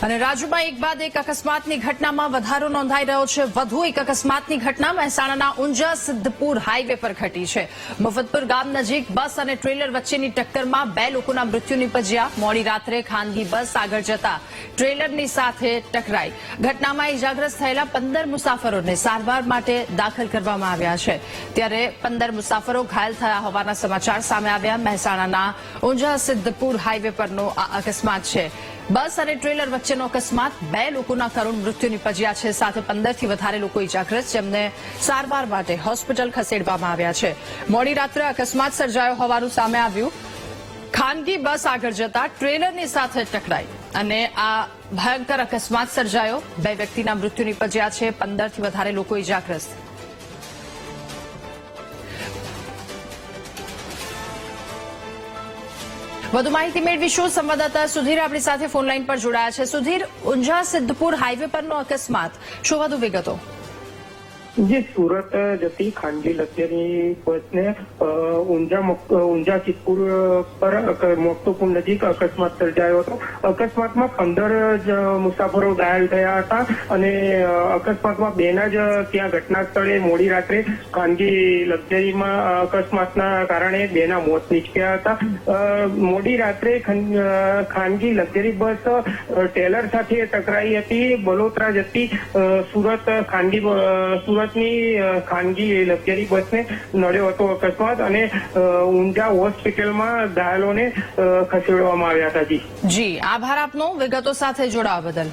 અને રાજ્યમાં એક બાદ એક અકસ્માતની ઘટનામાં વધારો નોંધાઈ રહ્યો છે। વધુ એક અકસ્માતની ઘટના મહેસાણાના ઊંઝા સિદ્ધપુર હાઈવે પર ઘટી છે। મફતપુર ગામ નજીક બસ અને ટ્રેલર વચ્ચેની ટક્કરમાં 2 લોકોના મૃત્યુ નીપજ્યા। મોડી રાત્રે ખાનગી બસ આગળ જતા ટ્રેલરની સાથે ટકરાઈ। ઘટનામાં ઇજાગ્રસ્ત થયેલા 15 મુસાફરોને સારવાર માટે દાખલ કરવામાં આવ્યા છે, ત્યારે 15 મુસાફરો ઘાયલ થયા હોવાના સમાચાર સામે આવ્યા। મહેસાણાના ઊંઝા સિદ્ધપુર હાઈવે પરનો આ અકસ્માત છે। બસ અને ટ્રેલર વચ્ચેનો અકસ્માત 2 લોકોના કરુણ મૃત્યુ નીપજ્યા છે, સાથે 15 થી વધારે લોકો ઇજાગ્રસ્ત, જેમને સારવાર માટે હોસ્પિટલ ખસેડવામાં આવ્યા છે। મોડી રાત્રે અકસ્માત સર્જાયો હોવાનું સામે આવ્યું। ખાનગી બસ આગળ જતા ટ્રેલરની સાથે ટકરાઈ અને આ ભયંકર અકસ્માત સર્જાયો। 2 વ્યક્તિના મૃત્યુ નીપજ્યા છે, 15 થી વધારે લોકો ઇજાગ્રસ્ત। વધુ માહિતી મેળવીશું। સંવાદદાતા સુધીર આપણી સાથે ફોન લાઈન પર જોડાયા છે। સુધીર, ઊંઝા સિદ્ધપુર હાઈવે પરનો અકસ્માત, શું વધુ વિગતો? જે સુરત જતી ખાનગી લક્ઝરી બસને ઊંઝા સિદ્ધપુર પર મોક્તપુર નજીક અકસ્માત સર્જાયો હતો। અકસ્માતમાં 15 જ મુસાફરો ઘાયલ થયા હતા અને અકસ્માતમાં 2ના જ ત્યાં ઘટના સ્થળે મોડી રાત્રે ખાનગી લક્ઝરીમાં અકસ્માતના કારણે 2ના મોત નીપજ્યા હતા। મોડી રાત્રે ખાનગી લક્ઝરી બસ ટ્રેલર સાથે ટકરાઈ હતી। બલોત્રા જતી સુરતની ખાનગી લક્ઝરી બસને નડ્યો હતો અકસ્માત અને ઊંઝા હોસ્પિટલમાં ઘાયલોને ખસેડવામાં આવ્યા હતા। જી, આભાર આપનો વિગતો સાથે જોડાવા બદલ।